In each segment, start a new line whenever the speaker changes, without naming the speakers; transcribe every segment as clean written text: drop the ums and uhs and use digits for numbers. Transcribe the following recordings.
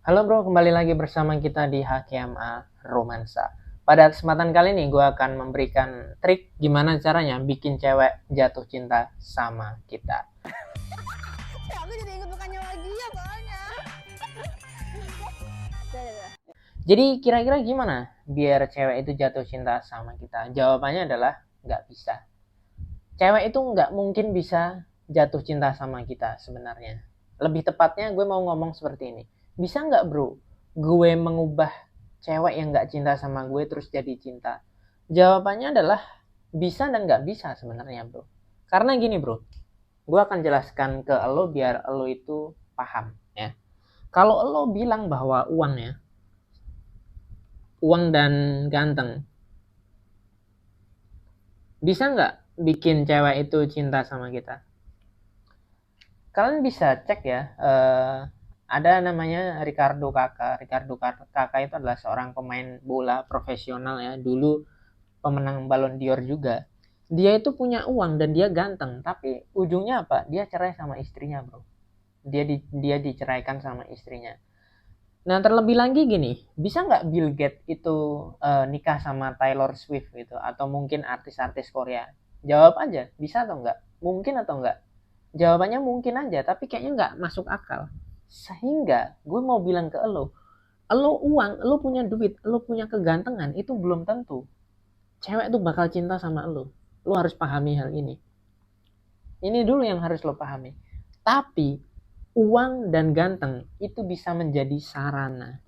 Halo bro, kembali lagi bersama kita di HKMA Romansa. Pada kesempatan kali ini gue akan memberikan trik gimana caranya bikin cewek jatuh cinta sama kita.
Ya, aku jadi inget mukanya lagi ya soalnya.
Jadi kira-kira gimana biar cewek itu jatuh cinta sama kita? Jawabannya adalah nggak bisa. Cewek itu nggak mungkin bisa jatuh cinta sama kita sebenarnya. Lebih tepatnya gue mau ngomong seperti ini. Bisa nggak bro, gue mengubah cewek yang nggak cinta sama gue terus jadi cinta? Jawabannya adalah bisa dan nggak bisa sebenarnya bro. Karena gini bro, gue akan jelaskan ke lo biar lo itu paham ya. Kalau lo bilang bahwa uang dan ganteng, bisa nggak bikin cewek itu cinta sama kita? Kalian bisa cek ya, ada namanya Ricardo Kakak. Ricardo Kakak itu adalah seorang pemain bola profesional ya, dulu pemenang Ballon d'Or juga. Dia itu punya uang dan dia ganteng, tapi ujungnya apa? Dia cerai sama istrinya bro. Dia diceraikan sama istrinya. Nah terlebih lagi gini, bisa nggak Bill Gates itu nikah sama Taylor Swift gitu, atau mungkin artis-artis Korea? Jawab aja, bisa atau enggak? Mungkin atau enggak? Jawabannya mungkin aja, tapi kayaknya nggak masuk akal. Sehingga gue mau bilang ke lo uang, lo punya duit, lo punya kegantengan, itu belum tentu cewek tuh bakal cinta sama lo. Lo harus pahami hal ini. Ini dulu yang harus lo pahami. Tapi uang dan ganteng itu bisa menjadi sarana.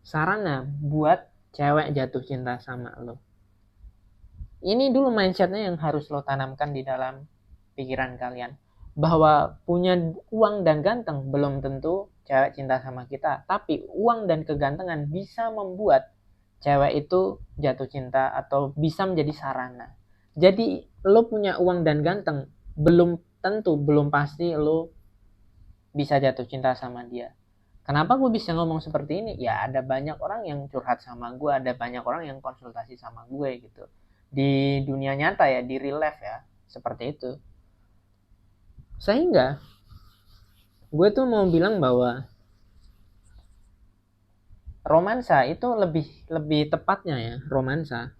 Sarana buat cewek jatuh cinta sama lo. Ini dulu mindsetnya yang harus lo tanamkan di dalam pikiran kalian. Bahwa punya uang dan ganteng belum tentu cewek cinta sama kita. Tapi uang dan kegantengan bisa membuat cewek itu jatuh cinta atau bisa menjadi sarana. Jadi lo punya uang dan ganteng belum tentu, belum pasti lo bisa jatuh cinta sama dia. Kenapa gue bisa ngomong seperti ini? Ya ada banyak orang yang curhat sama gue, ada banyak orang yang konsultasi sama gue gitu. Di dunia nyata ya, di real life ya, seperti itu. Sehingga gue tuh mau bilang bahwa romansa itu lebih lebih tepatnya ya, romansa.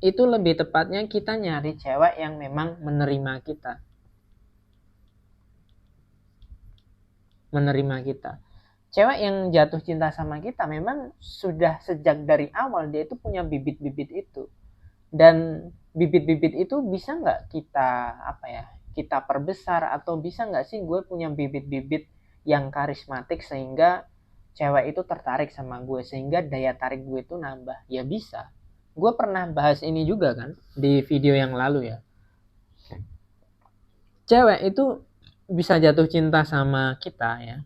Itu lebih tepatnya kita nyari cewek yang memang menerima kita. Menerima kita. Cewek yang jatuh cinta sama kita memang sudah sejak dari awal dia itu punya bibit-bibit itu. Dan bibit-bibit itu bisa nggak kita apa ya, kita perbesar, atau bisa nggak sih gue punya bibit-bibit yang karismatik sehingga cewek itu tertarik sama gue, sehingga daya tarik gue itu nambah? Ya bisa. Gue pernah bahas ini juga kan di video yang lalu ya. Cewek itu bisa jatuh cinta sama kita ya.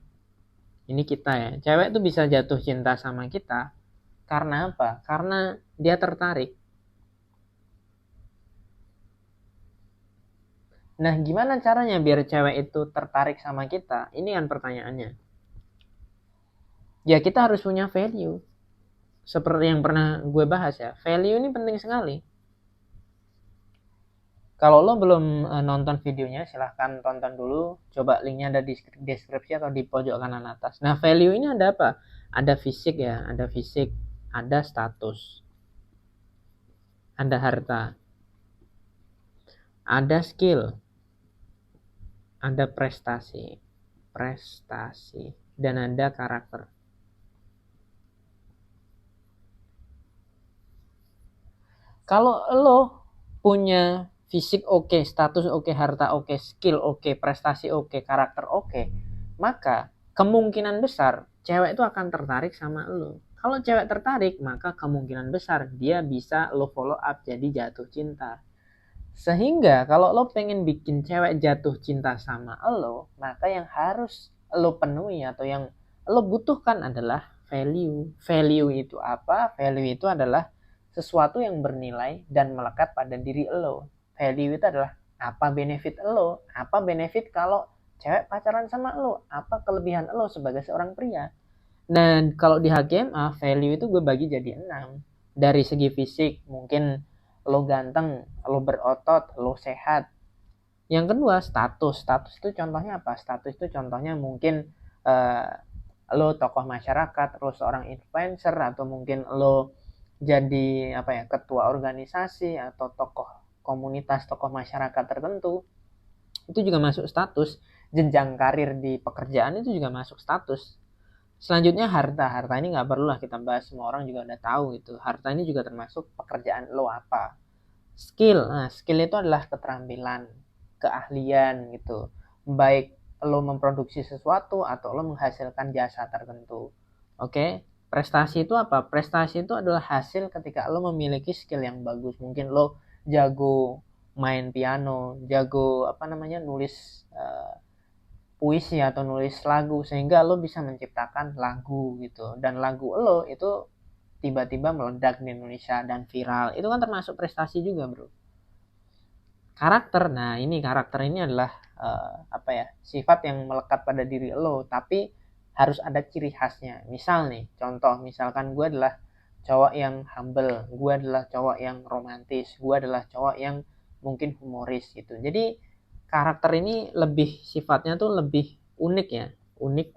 Ini kita ya. Cewek itu bisa jatuh cinta sama kita karena apa? Karena dia tertarik. Nah, gimana caranya biar cewek itu tertarik sama kita? Ini kan pertanyaannya. Ya, kita harus punya value. Seperti yang pernah gue bahas ya. Value ini penting sekali. Kalau lo belum nonton videonya, silahkan tonton dulu. Coba linknya ada di deskripsi atau di pojok kanan atas. Nah, value ini ada apa? Ada fisik ya, ada fisik, ada status, ada harta, ada skill, ada prestasi, dan ada karakter. Kalau lo punya fisik oke, status oke, harta oke, skill oke, prestasi oke, karakter oke, maka kemungkinan besar cewek itu akan tertarik sama lo. Kalau cewek tertarik, maka kemungkinan besar dia bisa lo follow up jadi jatuh cinta. Sehingga kalau lo pengen bikin cewek jatuh cinta sama lo, maka yang harus lo penuhi atau yang lo butuhkan adalah value. Value itu apa? Value itu adalah sesuatu yang bernilai dan melekat pada diri lo. Value itu adalah apa benefit lo, apa benefit kalau cewek pacaran sama lo, apa kelebihan lo sebagai seorang pria. Dan kalau di HKMA, value itu gue bagi jadi 6. Dari segi fisik, mungkin lo ganteng, lo berotot, lo sehat, Yang kedua, status itu contohnya apa? Status itu contohnya mungkin uh, lo tokoh masyarakat, lo seorang influencer, atau mungkin lo jadi apa ya, ketua organisasi atau tokoh komunitas, tokoh masyarakat tertentu. Itu juga masuk status. Jenjang karir di pekerjaan itu juga masuk status. Selanjutnya harta ini nggak perlu lah kita bahas, semua orang juga udah tahu gitu. Harta ini juga termasuk pekerjaan lo apa. Skill itu adalah keterampilan, keahlian gitu. Baik lo memproduksi sesuatu atau lo menghasilkan jasa tertentu. Oke, prestasi itu apa? Prestasi itu adalah hasil ketika lo memiliki skill yang bagus. Mungkin lo jago main piano, jago apa namanya, nulis puisi atau nulis lagu, sehingga lo bisa menciptakan lagu gitu. Dan lagu lo itu tiba-tiba meledak di Indonesia dan viral. Itu kan termasuk prestasi juga, bro. Karakter, nah ini karakter ini adalah apa ya, sifat yang melekat pada diri lo, tapi harus ada ciri khasnya. Misal nih, contoh, misalkan gue adalah cowok yang humble, gue adalah cowok yang romantis, gue adalah cowok yang mungkin humoris gitu. Jadi karakter ini lebih sifatnya tuh lebih unik ya, unik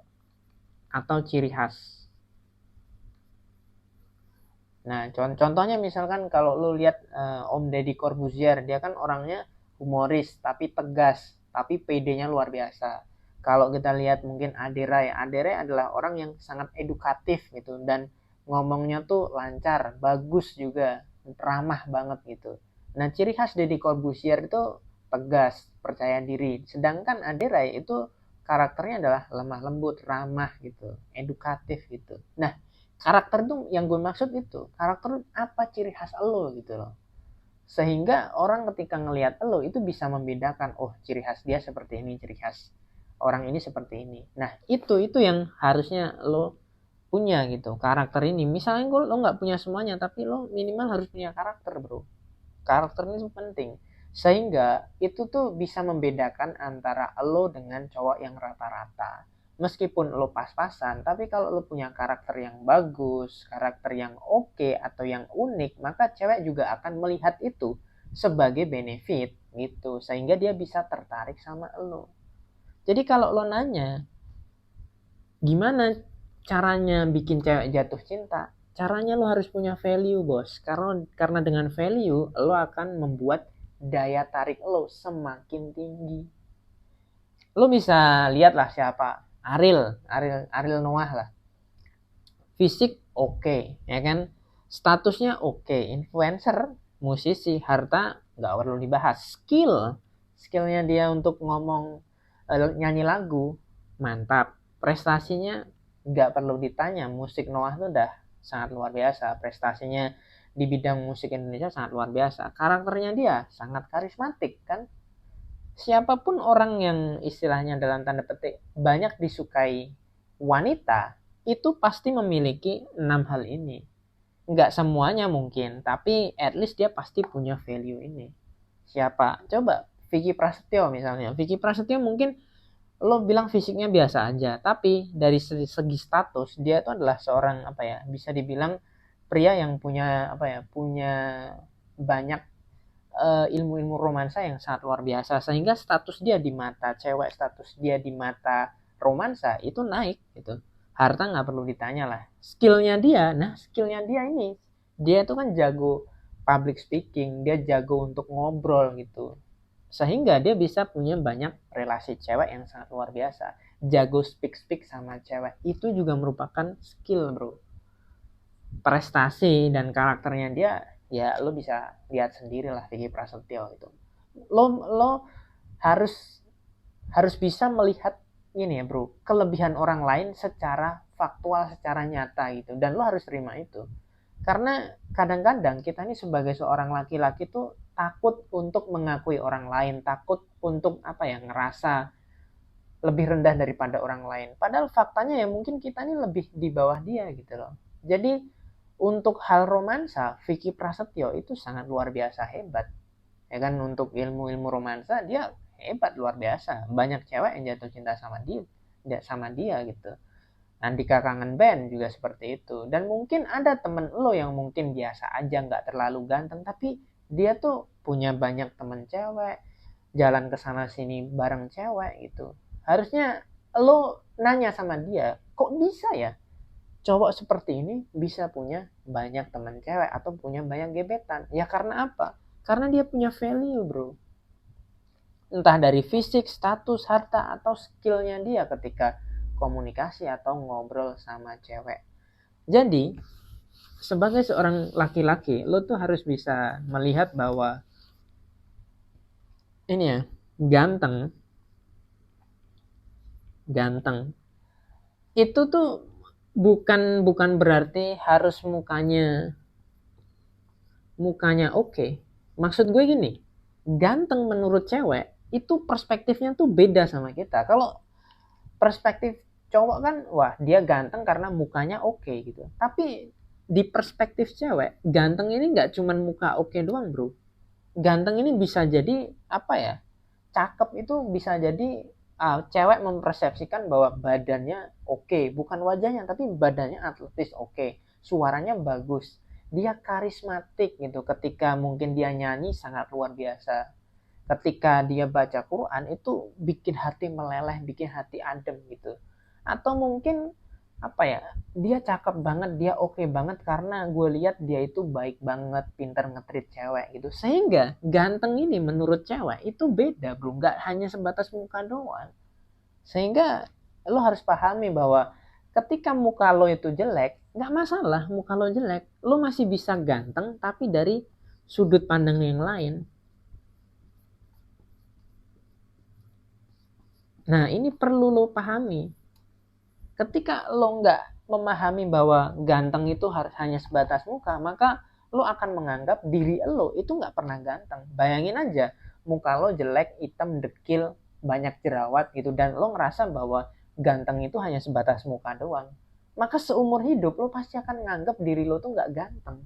atau ciri khas. Nah, contohnya misalkan kalau lu lihat Om Deddy Corbuzier, dia kan orangnya humoris tapi tegas, tapi PD-nya luar biasa. Kalau kita lihat mungkin Ade Rai adalah orang yang sangat edukatif gitu, dan ngomongnya tuh lancar, bagus juga, ramah banget gitu. Nah, ciri khas Deddy Corbuzier itu tegas, percaya diri. Sedangkan Ade Rai itu karakternya adalah lemah lembut, ramah gitu, edukatif gitu. Nah, karakter tuh yang gue maksud itu, karakter apa ciri khas lo gitu loh, sehingga orang ketika ngelihat lo itu bisa membedakan, oh ciri khas dia seperti ini, ciri khas orang ini seperti ini. Nah itu yang harusnya lo punya gitu, karakter ini. Misalnya lo nggak punya semuanya, tapi lo minimal harus punya karakter, bro. Karakter ini penting, sehingga itu tuh bisa membedakan antara lo dengan cowok yang rata-rata. Meskipun lo pas-pasan, tapi kalau lo punya karakter yang bagus, karakter yang oke, atau yang unik, maka cewek juga akan melihat itu sebagai benefit gitu, sehingga dia bisa tertarik sama lo. Jadi kalau lo nanya gimana caranya bikin cewek jatuh cinta, caranya lo harus punya value, bos. Karena dengan value lo akan membuat daya tarik lo semakin tinggi. Lo bisa lihat lah siapa, Ariel Noah lah. Fisik oke, ya kan, statusnya oke, influencer, musisi, harta nggak perlu dibahas. Skillnya dia untuk ngomong, nyanyi lagu mantap. Prestasinya nggak perlu ditanya, musik Noah itu udah sangat luar biasa. Prestasinya di bidang musik Indonesia sangat luar biasa. Karakternya dia sangat karismatik kan. Siapapun orang yang istilahnya dalam tanda petik banyak disukai wanita, itu pasti memiliki 6 hal ini. Nggak semuanya mungkin, tapi at least dia pasti punya value ini. Siapa? Coba Vicky Prasetyo misalnya. Vicky Prasetyo mungkin lo bilang fisiknya biasa aja, tapi dari segi status dia itu adalah seorang apa ya, bisa dibilang pria yang punya apa ya, punya banyak ilmu-ilmu romansa yang sangat luar biasa, sehingga status dia di mata cewek, status dia di mata romansa itu naik gitu. Harta nggak perlu ditanya lah. Skillnya dia ini, dia itu kan jago public speaking, dia jago untuk ngobrol gitu, sehingga dia bisa punya banyak relasi cewek yang sangat luar biasa. Jago speak sama cewek itu juga merupakan skill, bro. Prestasi dan karakternya dia, ya lo bisa lihat sendiri lah Vicky Prasetyo itu. Lo harus bisa melihat ini ya, bro, kelebihan orang lain secara faktual, secara nyata gitu, dan lo harus terima itu. Karena kadang-kadang kita ini sebagai seorang laki-laki tuh takut untuk mengakui orang lain, takut untuk apa ya, ngerasa lebih rendah daripada orang lain. Padahal faktanya ya mungkin kita ini lebih di bawah dia gitu loh. Jadi untuk hal romansa, Vicky Prasetyo itu sangat luar biasa hebat. Ya kan, untuk ilmu-ilmu romansa dia hebat luar biasa. Banyak cewek yang jatuh cinta sama dia gitu. Andika Kangen Band juga seperti itu. Dan mungkin ada temen lo yang mungkin biasa aja, nggak terlalu ganteng, tapi dia tuh punya banyak temen cewek, jalan ke sana sini bareng cewek gitu. Harusnya lo nanya sama dia, kok bisa ya cowok seperti ini bisa punya banyak teman cewek atau punya banyak gebetan? Ya karena apa? Karena dia punya value, bro. Entah dari fisik, status, harta, atau skillnya dia ketika komunikasi atau ngobrol sama cewek. Jadi, sebagai seorang laki-laki, lo tuh harus bisa melihat bahwa ini ya, ganteng itu tuh bukan berarti harus mukanya oke. Maksud gue gini, ganteng menurut cewek itu perspektifnya tuh beda sama kita. Kalau perspektif cowok kan, wah dia ganteng karena mukanya oke gitu. Tapi di perspektif cewek, ganteng ini nggak cuman muka oke doang, bro. Ganteng ini bisa jadi apa ya? Cakep itu bisa jadi cewek mempersepsikan bahwa badannya oke, bukan wajahnya tapi badannya atletis oke, suaranya bagus, dia karismatik gitu, ketika mungkin dia nyanyi sangat luar biasa, ketika dia baca Quran itu bikin hati meleleh, bikin hati adem gitu. Atau mungkin apa ya, dia cakep banget, dia oke banget karena gue lihat dia itu baik banget, pintar ngetrit cewek gitu. Sehingga ganteng ini menurut cewek itu beda bro, nggak hanya sebatas muka doang. Sehingga lo harus pahami bahwa ketika muka lo itu jelek, nggak masalah muka lo jelek, lo masih bisa ganteng tapi dari sudut pandang yang lain. Nah ini perlu lo pahami. Ketika lo nggak memahami bahwa ganteng itu harus hanya sebatas muka, maka lo akan menganggap diri lo itu nggak pernah ganteng. Bayangin aja, muka lo jelek, hitam, dekil, banyak jerawat gitu, dan lo ngerasa bahwa ganteng itu hanya sebatas muka doang. Maka seumur hidup lo pasti akan nganggap diri lo tuh nggak ganteng.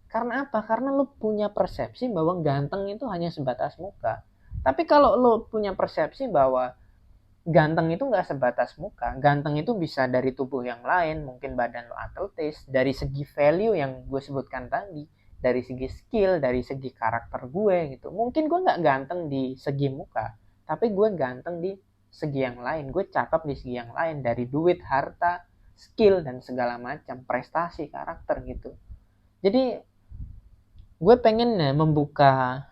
Karena apa? Karena lo punya persepsi bahwa ganteng itu hanya sebatas muka. Tapi kalau lo punya persepsi bahwa ganteng itu nggak sebatas muka, ganteng itu bisa dari tubuh yang lain, mungkin badan lo atletis, dari segi value yang gue sebutkan tadi, dari segi skill, dari segi karakter gue gitu. Mungkin gue nggak ganteng di segi muka, tapi gue ganteng di segi yang lain, gue cakep di segi yang lain, dari duit, harta, skill, dan segala macam, prestasi, karakter gitu. Jadi gue pengen membuka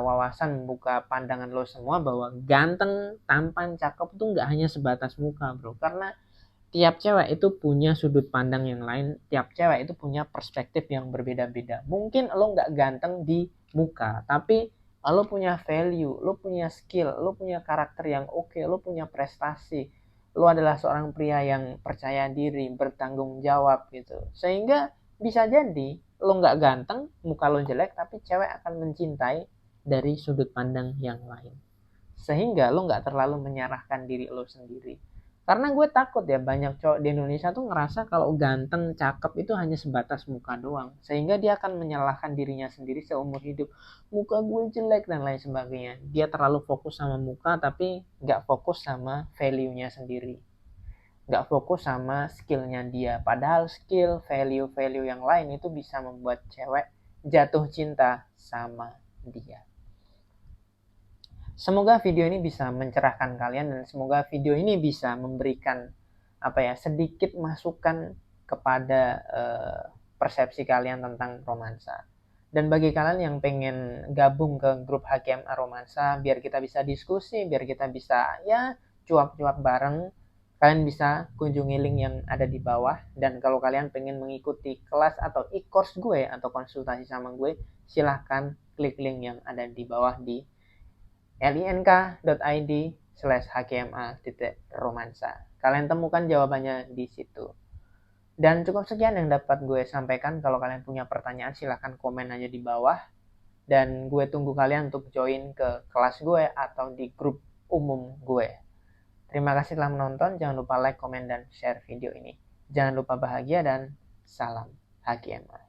wawasan, membuka pandangan lo semua bahwa ganteng, tampan, cakep tuh nggak hanya sebatas muka bro, karena tiap cewek itu punya sudut pandang yang lain, tiap cewek itu punya perspektif yang berbeda-beda. Mungkin lo nggak ganteng di muka, tapi lo punya value, lo punya skill, lo punya karakter yang oke, lo punya prestasi, lo adalah seorang pria yang percaya diri, bertanggung jawab gitu, sehingga bisa jadi lo nggak ganteng, muka lo jelek, tapi cewek akan mencintai dari sudut pandang yang lain. Sehingga lo nggak terlalu menyerahkan diri lo sendiri. Karena gue takut ya banyak cowok di Indonesia tuh ngerasa kalau ganteng, cakep itu hanya sebatas muka doang. Sehingga dia akan menyalahkan dirinya sendiri seumur hidup. Muka gue jelek dan lain sebagainya. Dia terlalu fokus sama muka tapi nggak fokus sama value-nya sendiri, nggak fokus sama skillnya dia. Padahal skill, value-value yang lain itu bisa membuat cewek jatuh cinta sama dia. Semoga video ini bisa mencerahkan kalian dan semoga video ini bisa memberikan sedikit masukan kepada persepsi kalian tentang romansa. Dan bagi kalian yang pengen gabung ke grup HKMA Romansa biar kita bisa diskusi, biar kita bisa ya cuap-cuap bareng, kalian bisa kunjungi link yang ada di bawah. Dan kalau kalian pengen mengikuti kelas atau e-course gue atau konsultasi sama gue, silahkan klik link yang ada di bawah di link.id/hkma.romansa. Kalian temukan jawabannya di situ. Dan cukup sekian yang dapat gue sampaikan. Kalau kalian punya pertanyaan silahkan komen aja di bawah. Dan gue tunggu kalian untuk join ke kelas gue atau di grup umum gue. Terima kasih telah menonton. Jangan lupa like, komen, dan share video ini. Jangan lupa bahagia dan salam HKMA.